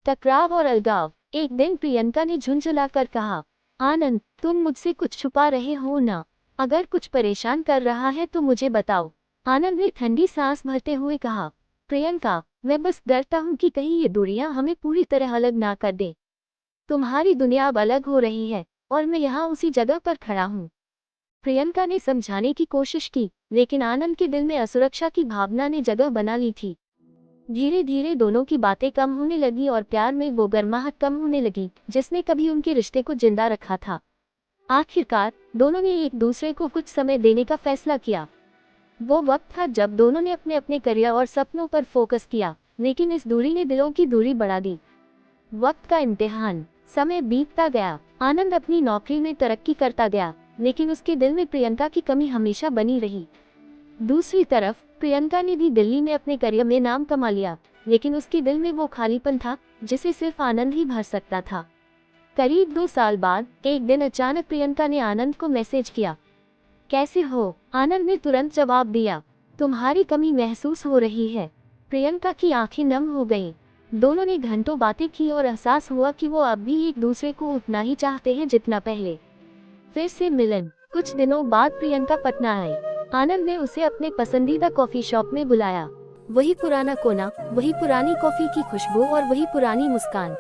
टकराव और अलगाव। एक दिन प्रियंका ने झुंझुलाकर कहा, आनंद, तुम मुझसे कुछ छुपा रहे हो ना? अगर कुछ परेशान कर रहा है तो मुझे बताओ। आनंद ने ठंडी सांस भरते हुए कहा, प्रियंका, मैं बस डरता हूँ कि कहीं ये दूरियां हमें पूरी तरह अलग ना कर दे। तुम्हारी दुनिया अब अलग हो रही है और मैं यहाँ उसी जगह पर खड़ा हूँ। प्रियंका ने समझाने की कोशिश की, लेकिन आनंद के दिल में असुरक्षा की भावना ने जगह बना ली थी। धीरे धीरे दोनों की बातें कम होने लगी और प्यार में वो गर्माहट कम होने लगी जिसने कभी उनके रिश्ते को जिंदा रखा था। आखिरकार दोनों ने एक दूसरे को कुछ समय देने का फैसला किया। वो वक्त था जब दोनों ने अपने अपने करियर और सपनों पर फोकस किया, लेकिन इस दूरी ने दिलों की दूरी बढ़ा दी। वक्त का इम्तिहान। समय बीतता गया। आनंद अपनी नौकरी में तरक्की करता गया, लेकिन उसके दिल में प्रियंका की कमी हमेशा बनी रही। दूसरी तरफ प्रियंका ने भी दिल्ली में अपने करियर में नाम कमा लिया, लेकिन उसके दिल में वो खालीपन था जिसे सिर्फ आनंद ही भर सकता था। करीब 2 साल बाद एक दिन अचानक प्रियंका ने आनंद को मैसेज किया, कैसे हो? आनंद ने तुरंत जवाब दिया, तुम्हारी कमी महसूस हो रही है। प्रियंका की आंखें नम हो गईं। दोनों ने घंटों बातें की और एहसास हुआ कि वो अब भी एक दूसरे को उतना ही चाहते हैं जितना पहले। फिर से मिलन। कुछ दिनों बाद प्रियंका पटना आई। आनंद ने उसे अपने पसंदीदा कॉफी शॉप में बुलाया। वही पुराना कोना, वही पुरानी कॉफी की खुशबू और वही पुरानी मुस्कान।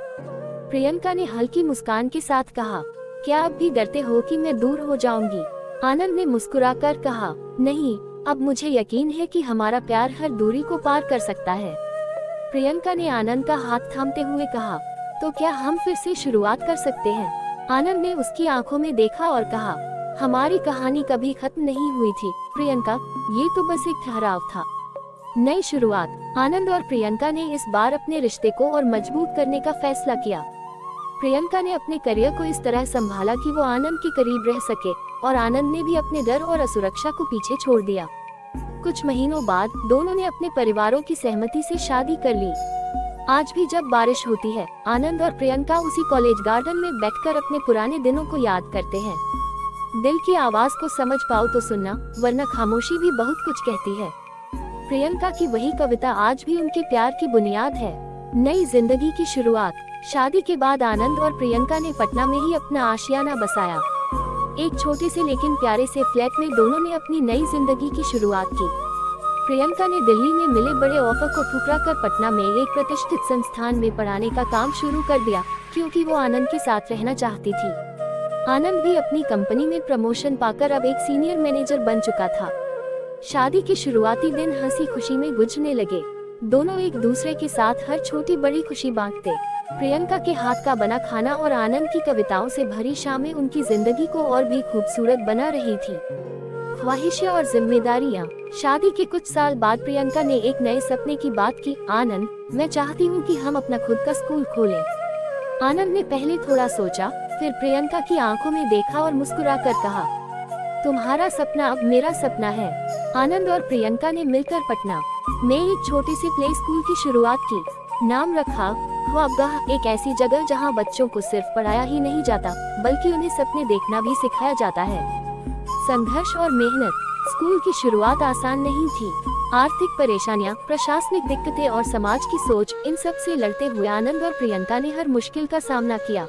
प्रियंका ने हल्की मुस्कान के साथ कहा, क्या अब भी डरते हो कि मैं दूर हो जाऊंगी? आनंद ने मुस्कुराकर कहा, नहीं, अब मुझे यकीन है कि हमारा प्यार हर दूरी को पार कर सकता है। प्रियंका ने आनंद का हाथ थामते हुए कहा, तो क्या हम फिर से शुरुआत कर सकते हैं? आनंद ने उसकी आंखों में देखा और कहा, हमारी कहानी कभी खत्म नहीं हुई थी प्रियंका, ये तो बस एक ठहराव था। नई शुरुआत। आनंद और प्रियंका ने इस बार अपने रिश्ते को और मजबूत करने का फैसला किया। प्रियंका ने अपने करियर को इस तरह संभाला कि वो आनंद के करीब रह सके, और आनंद ने भी अपने डर और असुरक्षा को पीछे छोड़ दिया। कुछ महीनों बाद दोनों ने अपने परिवारों की सहमति से शादी कर ली। आज भी जब बारिश होती है, आनंद और प्रियंका उसी कॉलेज गार्डन में बैठकर अपने पुराने दिनों को याद करते हैं। दिल की आवाज को समझ पाओ तो सुनना, वरना खामोशी भी बहुत कुछ कहती है। प्रियंका की वही कविता आज भी उनके प्यार की बुनियाद है। नई जिंदगी की शुरुआत। शादी के बाद आनंद और प्रियंका ने पटना में ही अपना आशियाना बसाया। एक छोटे से लेकिन प्यारे से फ्लैट में दोनों ने अपनी नई जिंदगी की शुरुआत की। प्रियंका ने दिल्ली में मिले बड़े ऑफर को ठुकरा कर पटना में एक प्रतिष्ठित संस्थान में पढ़ाने का काम शुरू कर दिया, क्योंकि वो आनंद के साथ रहना चाहती थी। आनंद भी अपनी कंपनी में प्रमोशन पाकर अब एक सीनियर मैनेजर बन चुका था। शादी के शुरुआती दिन हंसी खुशी में गुजरने लगे। दोनों एक दूसरे के साथ हर छोटी बड़ी खुशी बांटते। प्रियंका के हाथ का बना खाना और आनंद की कविताओं से भरी शामें उनकी जिंदगी को और भी खूबसूरत बना रही थी। ख्वाहिशें और जिम्मेदारियां। शादी के कुछ साल बाद प्रियंका ने एक नए सपने की बात की, आनंद, मैं चाहती हूँ कि हम अपना खुद का स्कूल खोलें। आनंद ने पहले थोड़ा सोचा, फिर प्रियंका की आंखों में देखा और मुस्कुराकर कहा, तुम्हारा सपना अब मेरा सपना है। आनंद और प्रियंका ने मिलकर पटना में एक छोटे से प्ले स्कूल की शुरुआत की। नाम रखा ख्वाबगाह, एक ऐसी जगह जहां बच्चों को सिर्फ पढ़ाया ही नहीं जाता, बल्कि उन्हें सपने देखना भी सिखाया जाता है। संघर्ष और मेहनत। स्कूल की शुरुआत आसान नहीं थी। आर्थिक परेशानियां, प्रशासनिक दिक्कतें और समाज की सोच, इन सब से लड़ते हुए आनंद और प्रियंका ने हर मुश्किल का सामना किया,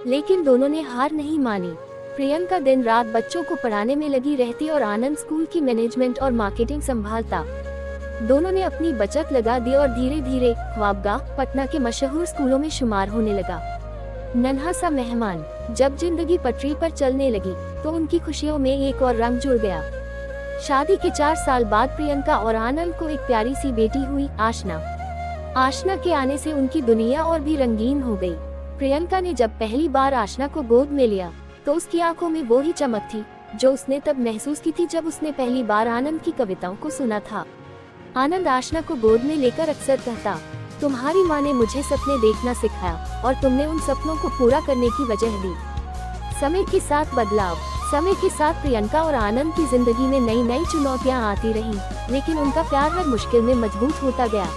लेकिन दोनों ने हार नहीं मानी। प्रियंका दिन रात बच्चों को पढ़ाने में लगी रहती और आनंद स्कूल की मैनेजमेंट और मार्केटिंग संभालता। दोनों ने अपनी बचत लगा दी और धीरे धीरे ख्वाबगाह पटना के मशहूर स्कूलों में शुमार होने लगा। नन्हा सा मेहमान। जब जिंदगी पटरी पर चलने लगी तो उनकी खुशियों में एक और रंग जुड़ गया। शादी के 4 साल बाद प्रियंका और आनंद को एक प्यारी सी बेटी हुई, आशना। आशना के आने से उनकी दुनिया और भी रंगीन हो गई। प्रियंका ने जब पहली बार आशना को गोद में लिया तो उसकी आंखों में वो ही चमक थी जो उसने तब महसूस की थी जब उसने पहली बार आनंद की कविताओं को सुना था। आनंद आशना को गोद में लेकर अक्सर कहता, तुम्हारी माँ ने मुझे सपने देखना सिखाया और तुमने उन सपनों को पूरा करने की वजह दी। समय के साथ बदलाव। समय के साथ प्रियंका और आनंद की जिंदगी में नई नई चुनौतियां आती रहीं, लेकिन उनका प्यार हर मुश्किल में मजबूत होता गया।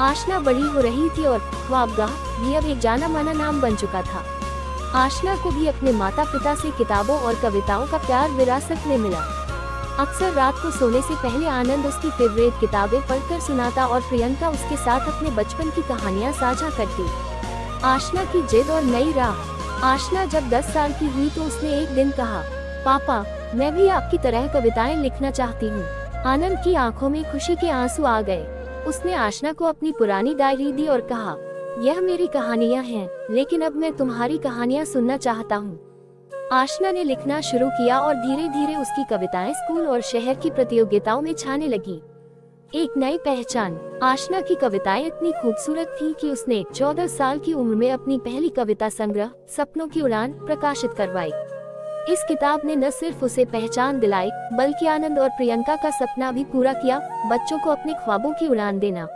आशना बड़ी हो रही थी और ख्वाबगाह भी अब एक जाना माना नाम बन चुका था। आशना को भी अपने माता पिता से किताबों और कविताओं का प्यार विरासत में मिला। अक्सर रात को सोने से पहले आनंद उसकी फेवरेट किताबें पढ़कर सुनाता और प्रियंका उसके साथ अपने बचपन की कहानियां साझा करती। आशना की जिद और नई राह। आशना जब 10 साल की हुई तो उसने एक दिन कहा, पापा, मैं भी आपकी तरह कविताएं लिखना चाहती हूँ। आनंद की आंखों में खुशी के आंसू आ गए। उसने आशना को अपनी पुरानी डायरी दी और कहा, यह मेरी कहानियाँ हैं, लेकिन अब मैं तुम्हारी कहानियाँ सुनना चाहता हूँ। आशना ने लिखना शुरू किया और धीरे धीरे उसकी कविताएं स्कूल और शहर की प्रतियोगिताओं में छाने लगी। एक नई पहचान। आशना की कविताएं इतनी खूबसूरत थीं कि उसने 14 साल की उम्र में अपनी पहली कविता संग्रह सपनों की उड़ान प्रकाशित करवाई। इस किताब ने न सिर्फ उसे पहचान दिलाई, बल्कि आनंद और प्रियंका का सपना भी पूरा किया, बच्चों को अपने ख्वाबों की उड़ान देना।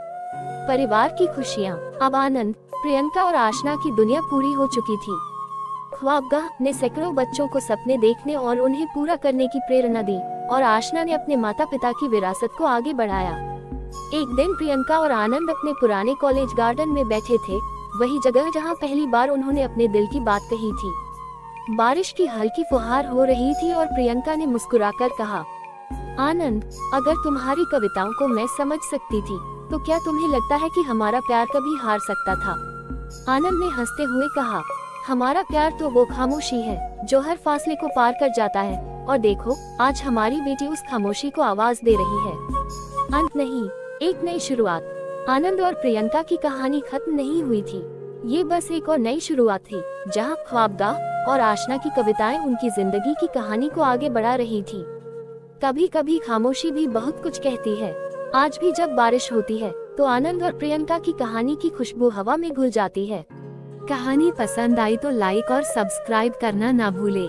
परिवार की खुशियाँ। अब आनंद, प्रियंका और आशना की दुनिया पूरी हो चुकी थी। ख्वाबगाह ने सैकड़ों बच्चों को सपने देखने और उन्हें पूरा करने की प्रेरणा दी, और आशना ने अपने माता पिता की विरासत को आगे बढ़ाया। एक दिन प्रियंका और आनंद अपने पुराने कॉलेज गार्डन में बैठे थे, वही जगह जहां पहली बार उन्होंने अपने दिल की बात कही थी। बारिश की हल्की फुहार हो रही थी और प्रियंका ने मुस्कुराकर कहा, आनंद, अगर तुम्हारी कविताओं को मैं समझ सकती थी, तो क्या तुम्हें लगता है कि हमारा प्यार कभी हार सकता था? आनंद ने हंसते हुए कहा, हमारा प्यार तो वो खामोशी है जो हर फासले को पार कर जाता है, और देखो, आज हमारी बेटी उस खामोशी को आवाज दे रही है। अंत नहीं, एक नई शुरुआत। आनंद और प्रियंका की कहानी खत्म नहीं हुई थी, ये बस एक और नई शुरुआत थी, जहां ख्वाबगाह और आशना की कविताएं उनकी जिंदगी की कहानी को आगे बढ़ा रही थी। कभी कभी खामोशी भी बहुत कुछ कहती है। आज भी जब बारिश होती है, तो आनंद और प्रियंका की कहानी की खुशबू हवा में घुल जाती है। कहानी पसंद आई तो लाइक और सब्सक्राइब करना ना भूले।